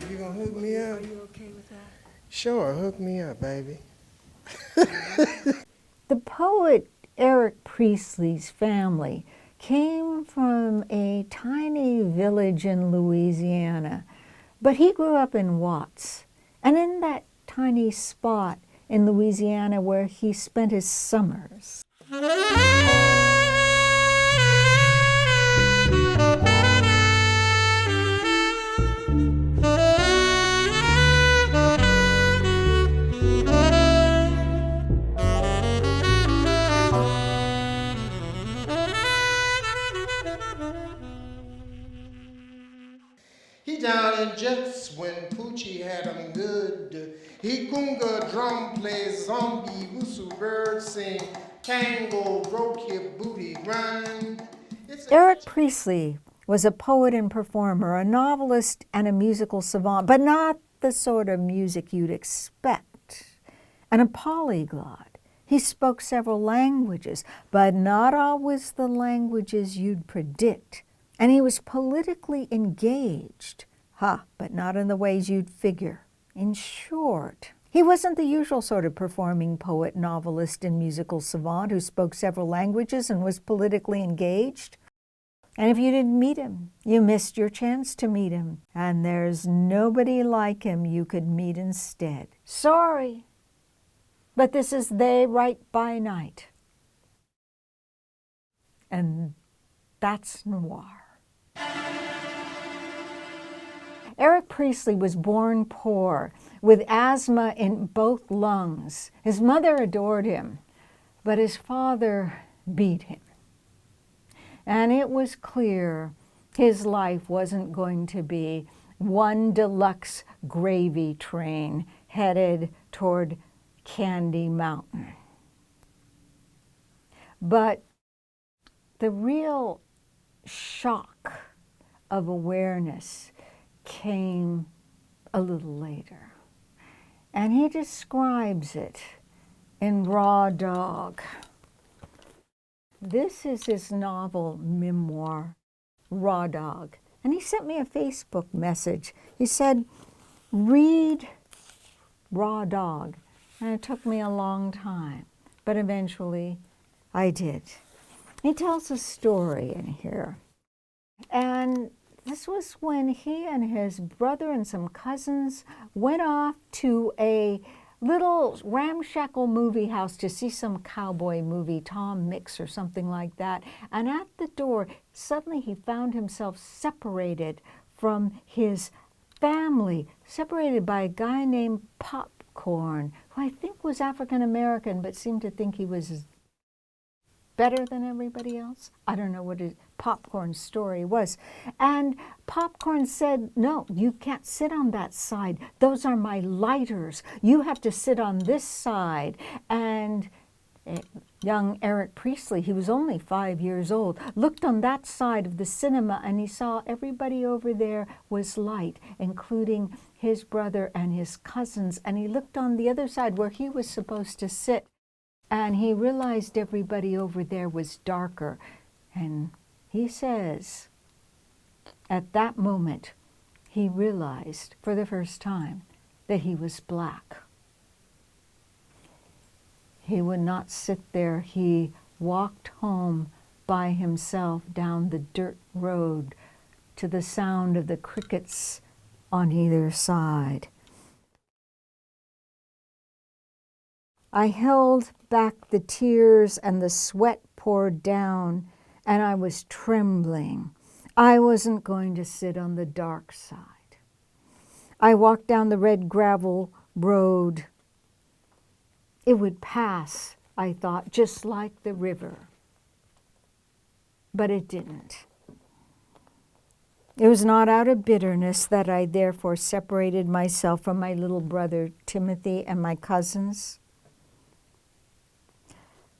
You gonna hook me up? Are you okay with that? Sure, hook me up, baby. The poet Eric Priestley's family came from a tiny village in Louisiana, but he grew up in Watts. And in that tiny spot in Louisiana where he spent his summers, He down in Jets when Poochie had him good. He kunga drum play, zombie, whistle, bird sing, tango, broke your booty grind. Eric Priestley was a poet and performer, a novelist and a musical savant, but not the sort of music you'd expect. And a polyglot. He spoke several languages, but not always the languages you'd predict. And he was politically engaged, but not in the ways you'd figure. In short, he wasn't the usual sort of performing poet, novelist, and musical savant who spoke several languages and was politically engaged. And if you didn't meet him, you missed your chance to meet him. And there's nobody like him you could meet instead. Sorry, but this is They Write by Night. And that's noir. Eric Priestley was born poor, with asthma in both lungs. His mother adored him, but his father beat him. And it was clear his life wasn't going to be one deluxe gravy train headed toward Candy Mountain. But the real shock of awareness came a little later. And he describes it in Raw Dog. This is his novel memoir, Raw Dog. And he sent me a Facebook message. He said, read Raw Dog. And it took me a long time, but eventually I did. He tells a story in here. And this was when he and his brother and some cousins went off to a little ramshackle movie house to see some cowboy movie, Tom Mix or something like that. And at the door, suddenly he found himself separated from his family, separated by a guy named Popcorn, who I think was African American, but seemed to think he was better than everybody else. I don't know what Popcorn's story was. And Popcorn said, no, you can't sit on that side. Those are my lighters. You have to sit on this side. And young Eric Priestley, he was only 5 years old, looked on that side of the cinema and he saw everybody over there was light, including his brother and his cousins. And he looked on the other side where he was supposed to sit, and he realized everybody over there was darker. And he says, at that moment, he realized for the first time that he was black. He would not sit there. He walked home by himself down the dirt road to the sound of the crickets on either side. I held back the tears and the sweat poured down, and I was trembling. I wasn't going to sit on the dark side. I walked down the red gravel road. It would pass, I thought, just like the river. But it didn't. It was not out of bitterness that I therefore separated myself from my little brother Timothy and my cousins.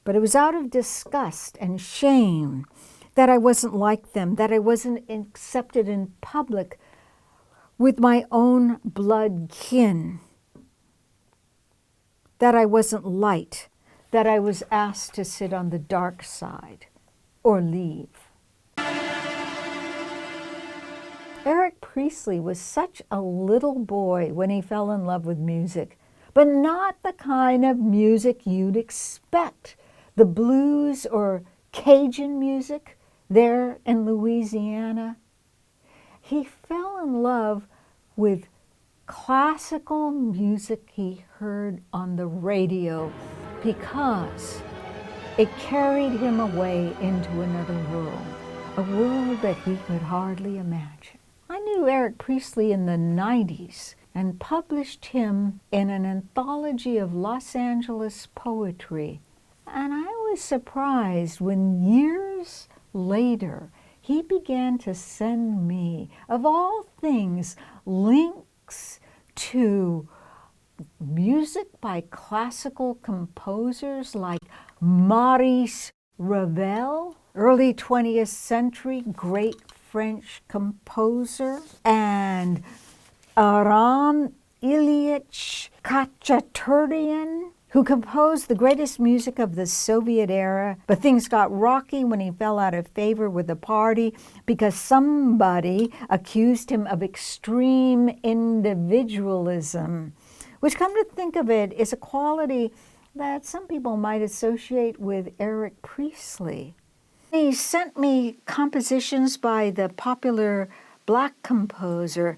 But it was out of disgust and shame that I wasn't like them, that I wasn't accepted in public with my own blood kin, that I wasn't light, that I was asked to sit on the dark side or leave. Eric Priestley was such a little boy when he fell in love with music, but not the kind of music you'd expect. The blues or Cajun music there in Louisiana. He fell in love with classical music he heard on the radio because it carried him away into another world, a world that he could hardly imagine. I knew Eric Priestley in the 90s and published him in an anthology of Los Angeles poetry. And I was surprised when years later he began to send me, of all things, links to music by classical composers like Maurice Ravel, early 20th century great French composer, and Aram Ilyich Khachaturian, who composed the greatest music of the Soviet era, but things got rocky when he fell out of favor with the party because somebody accused him of extreme individualism, which, come to think of it, is a quality that some people might associate with Eric Priestley. He sent me compositions by the popular black composer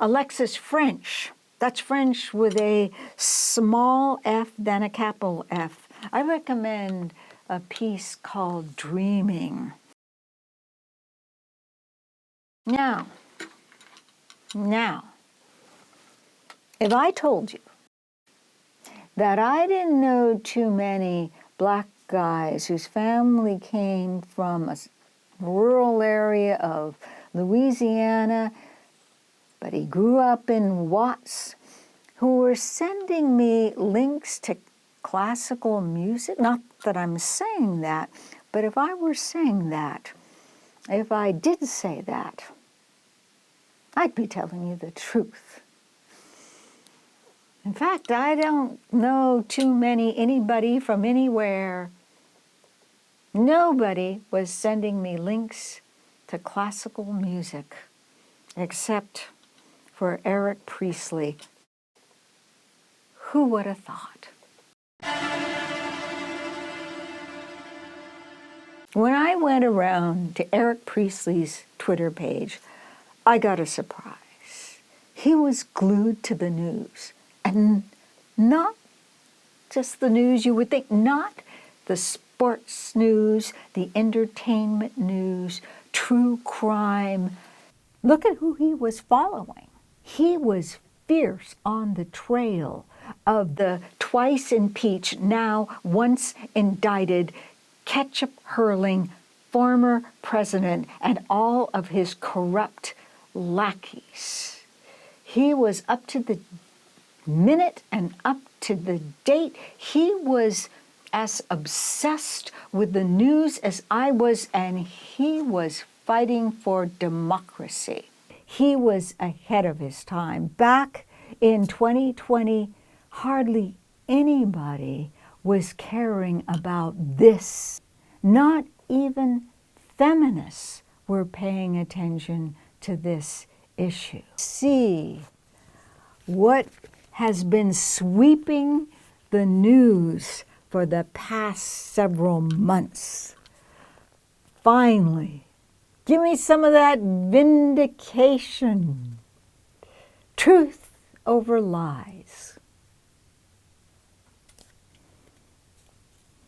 Alexis French. That's French with a small f than a capital F. I recommend a piece called Dreaming. Now, if I told you that I didn't know too many black guys whose family came from a rural area of Louisiana, but he grew up in Watts, who were sending me links to classical music. Not that I'm saying that, but if I were saying that, if I did say that, I'd be telling you the truth. In fact, I don't know too many anybody from anywhere. Nobody was sending me links to classical music except for Eric Priestley. Who would have thought? When I went around to Eric Priestley's Twitter page, I got a surprise. He was glued to the news, and not just the news you would think, not the sports news, the entertainment news, true crime. Look at who he was following. He was fierce on the trail of the twice impeached, now once indicted, ketchup-hurling former president and all of his corrupt lackeys. He was up to the minute and up to the date. He was as obsessed with the news as I was, and he was fighting for democracy. He was ahead of his time. Back in 2020, hardly anybody was caring about this. Not even feminists were paying attention to this issue. See what has been sweeping the news for the past several months. Finally, give me some of that vindication. Truth over lies.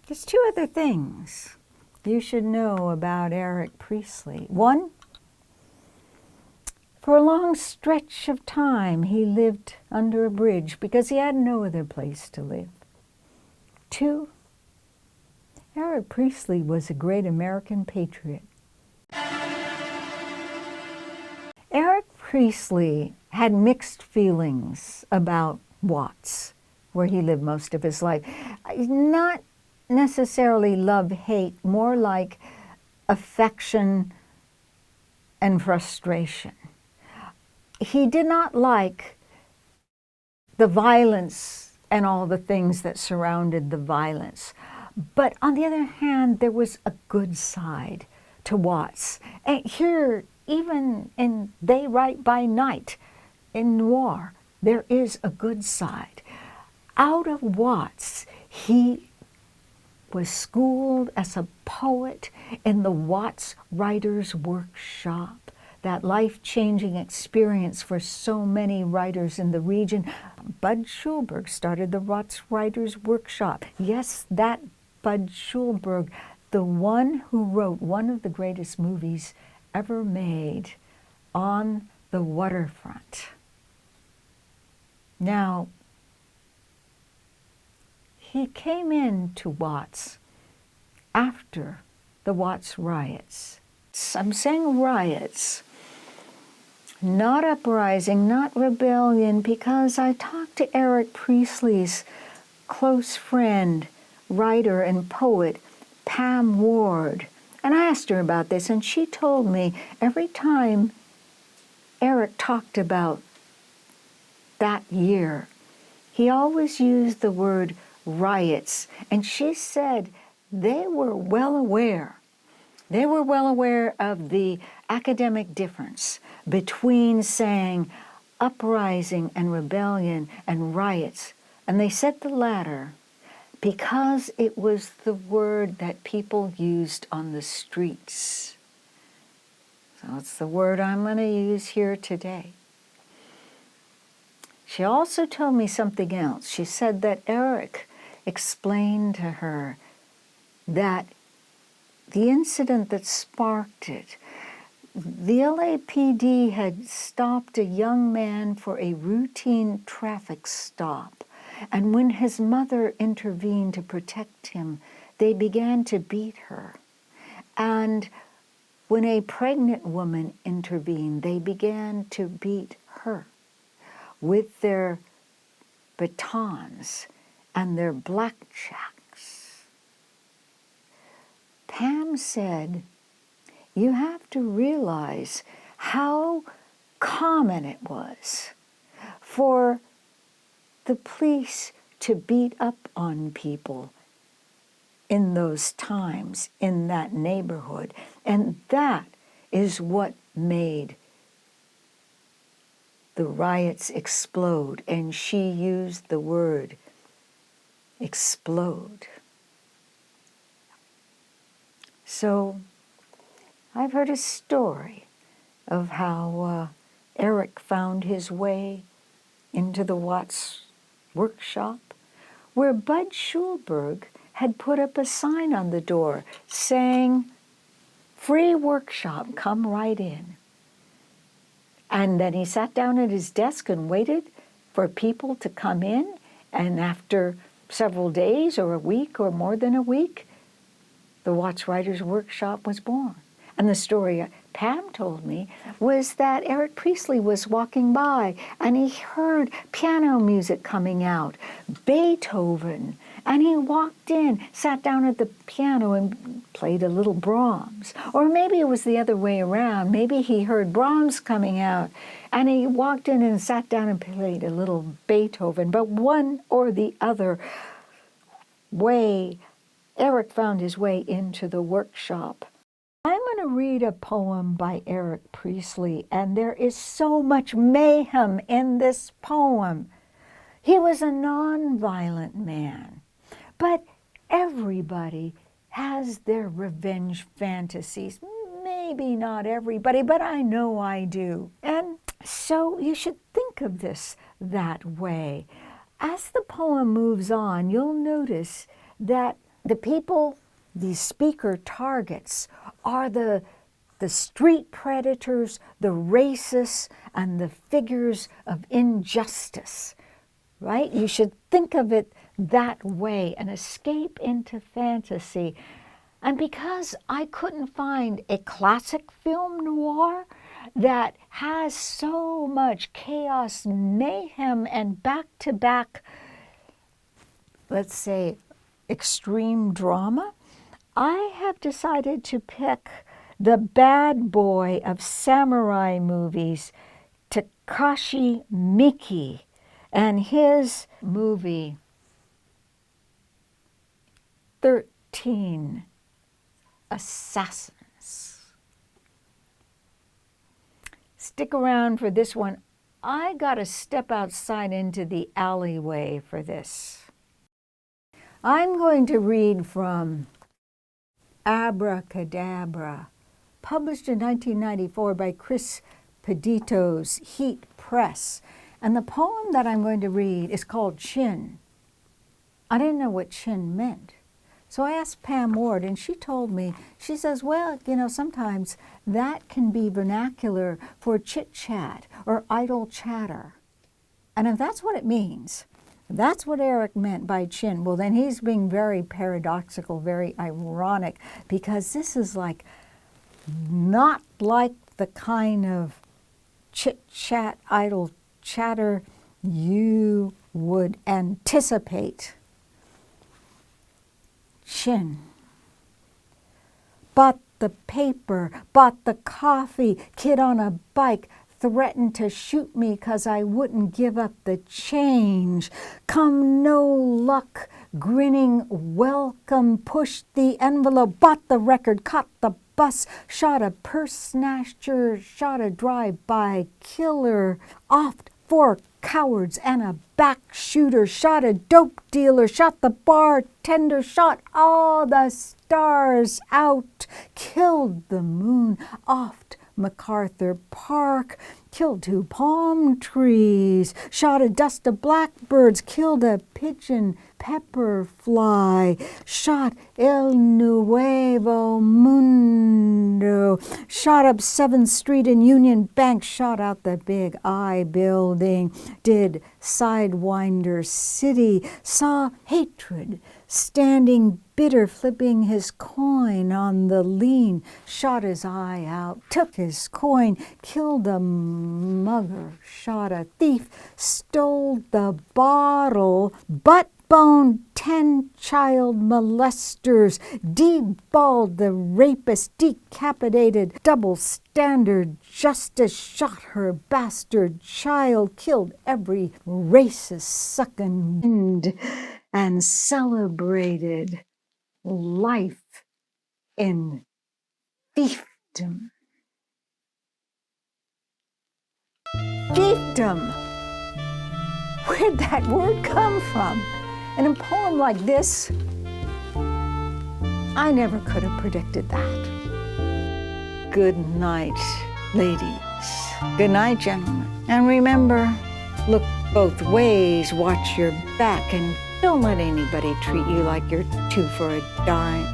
There's two other things you should know about Eric Priestley. One, for a long stretch of time, he lived under a bridge because he had no other place to live. Two, Eric Priestley was a great American patriot. Eric Priestley had mixed feelings about Watts, where he lived most of his life. Not necessarily love-hate, more like affection and frustration. He did not like the violence and all the things that surrounded the violence. But on the other hand, there was a good side to Watts. And here even in They Write by Night, in Noir, there is a good side. Out of Watts, he was schooled as a poet in the Watts Writers' Workshop, that life-changing experience for so many writers in the region. Bud Schulberg started the Watts Writers' Workshop. Yes, that Bud Schulberg, the one who wrote one of the greatest movies ever made, On the Waterfront. Now, he came into Watts after the Watts riots. I'm saying riots, not uprising, not rebellion, because I talked to Eric Priestley's close friend, writer and poet, Pam Ward, and I asked her about this, and she told me every time Eric talked about that year, he always used the word riots, and she said they were well aware. They were well aware of the academic difference between saying uprising and rebellion and riots, and they said the latter because it was the word that people used on the streets. So it's the word I'm going to use here today. She also told me something else. She said that Eric explained to her that the incident that sparked it, the LAPD had stopped a young man for a routine traffic stop, and when his mother intervened to protect him, they began to beat her. And when a pregnant woman intervened, they began to beat her with their batons and their blackjacks. Pam said, you have to realize how common it was for the police to beat up on people in those times, in that neighborhood. And that is what made the riots explode. And she used the word explode. So I've heard a story of how Eric found his way into the Watts workshop, where Bud Schulberg had put up a sign on the door saying, free workshop, come right in. And then he sat down at his desk and waited for people to come in, and after several days or a week or more than a week, the Watts Writers' Workshop was born. And the story Pam told me was that Eric Priestley was walking by and he heard piano music coming out, Beethoven, and he walked in, sat down at the piano and played a little Brahms. Or maybe it was the other way around. Maybe he heard Brahms coming out and he walked in and sat down and played a little Beethoven. But one or the other way, Eric found his way into the workshop. I'm going to read a poem by Eric Priestley, and there is so much mayhem in this poem. He was a nonviolent man, but everybody has their revenge fantasies. Maybe not everybody, but I know I do. And so you should think of this that way. As the poem moves on, you'll notice that the people the speaker targets are the street predators, the racists, and the figures of injustice, right? You should think of it that way, an escape into fantasy. And because I couldn't find a classic film noir that has so much chaos, mayhem, and back-to-back, let's say, extreme drama, I have decided to pick the bad boy of samurai movies, Takashi Miike, and his movie 13 Assassins. stick around for this one. I got to step outside into the alleyway for this. I'm going to read from Abracadabra, published in 1994 by Chris Pedito's Heat Press. And the poem that I'm going to read is called Chin. I didn't know what chin meant. So I asked Pam Ward, and she told me, she says, well, you know, sometimes that can be vernacular for chit-chat or idle chatter. And if that's what it means, that's what Eric meant by chin, well, then he's being very paradoxical, very ironic, because this is like not like the kind of chit-chat, idle chatter you would anticipate. Chin. Bought the paper, bought the coffee, kid on a bike threatened to shoot me 'cause I wouldn't give up the change. Come no luck, grinning welcome, pushed the envelope, bought the record, caught the bus, shot a purse snatcher, shot a drive-by killer, offed 4 cowards and a back shooter, shot a dope dealer, shot the bartender, shot all the stars out, killed the moon, offed MacArthur Park, killed 2 palm trees, shot a dust of blackbirds, killed a pigeon pepper fly, shot El Nuevo Mundo, shot up 7th Street and Union Bank, shot out the Big I building, did Sidewinder City, saw hatred standing bitter, flipping his coin on the lean, shot his eye out, took his coin, killed a mugger, shot a thief, stole the bottle, butt-boned 10 child molesters, deballed the rapist, decapitated double standard justice, shot her bastard child, killed every racist sucking wind, and celebrated life in fiefdom. Fiefdom! Where'd that word come from? In a poem like this, I never could have predicted that. Good night, ladies. Good night, gentlemen. And remember, look both ways, watch your back, and don't let anybody treat you like you're 2 for a dime.